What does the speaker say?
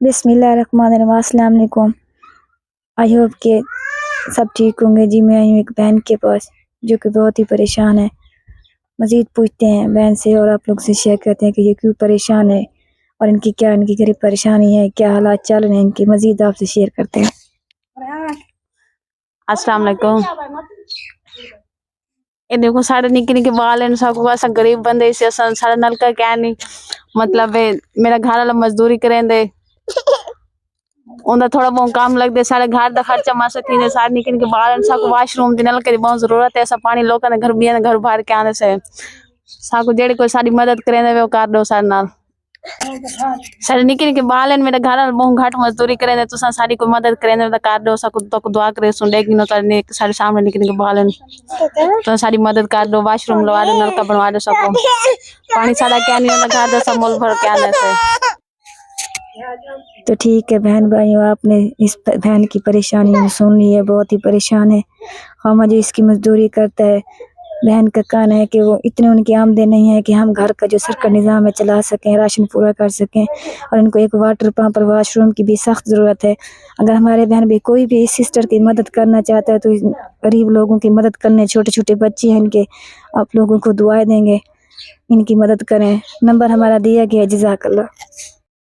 बिस्मिल्लाहिर्रहमानिर्रहीम। अस्सलाम वालेकुम। आई होप कि सब ठीक होंगे जी। मैं आई हूँ एक बहन के पास जो कि बहुत ही परेशान है। मज़ीद पूछते हैं बहन से और आप लोग से शेयर करते हैं कि ये क्यों परेशान है और इनकी गरीब परेशानी है, क्या हालात चल रहे हैं इनकी। मज़ीद आपसे शेयर करते हैं। अस्सलाम वालेकुम। ये देखो साढ़े निक्के निक्के बाल हैं, सब अस गरीब बंदे से साढ़े नलका क्या नहीं मतलब मेरा घर वाला मजदूरी करेंदे उनका थोड़ा बहुत काम लगदे, साढ़े घर दा खर्चा मासा थींदे, साढ़े निक्के निक्के बाल हैं, सब वाशरूम दी नलके दी बहुत जरूरत है। सब पानी लोकां दे घर बियां घर बाहर के आने से साकू जेड़ी कोई साडी मदद करेंदे वे कर दो साडे नाल। साढ़े निक्के निक्के बाल हैं, मेरा घर वाला बहुत घट मजदूरी करेंदे, तुसा साडी कोई मदद करेंदे तो कर दो। साकू तो दुआ करे सुन लेकिन तो साडे सामने निक्के निक्के बाल हैं तो साडी मदद कर दो, वाशरूम लवा दो, नलका बनवा दो। सबको पानी सादा क्या नहीं होता, घर दा सब मुल भर के आने से। तो ठीक है बहन भाइयों, आपने इस बहन की परेशानी सुन ली है। बहुत ही परेशान है। हम जी इसकी मजदूरी करता है। बहन का कहना है कि वो इतने उनकी आमदनी नहीं है कि हम घर का जो सरकार निज़ाम है चला सकें, राशन पूरा कर सकें, और इनको एक वाटर पंप और वाशरूम की भी सख्त ज़रूरत है। अगर हमारे बहन भी कोई भी इस सिस्टर की मदद करना चाहता है तो गरीब लोगों की मदद करने, छोटे छोटे बच्चे हैं इनके, आप लोगों को दुआएं देंगे, इनकी मदद करें। नंबर हमारा दिया गया है। जज़ाकल्लाह।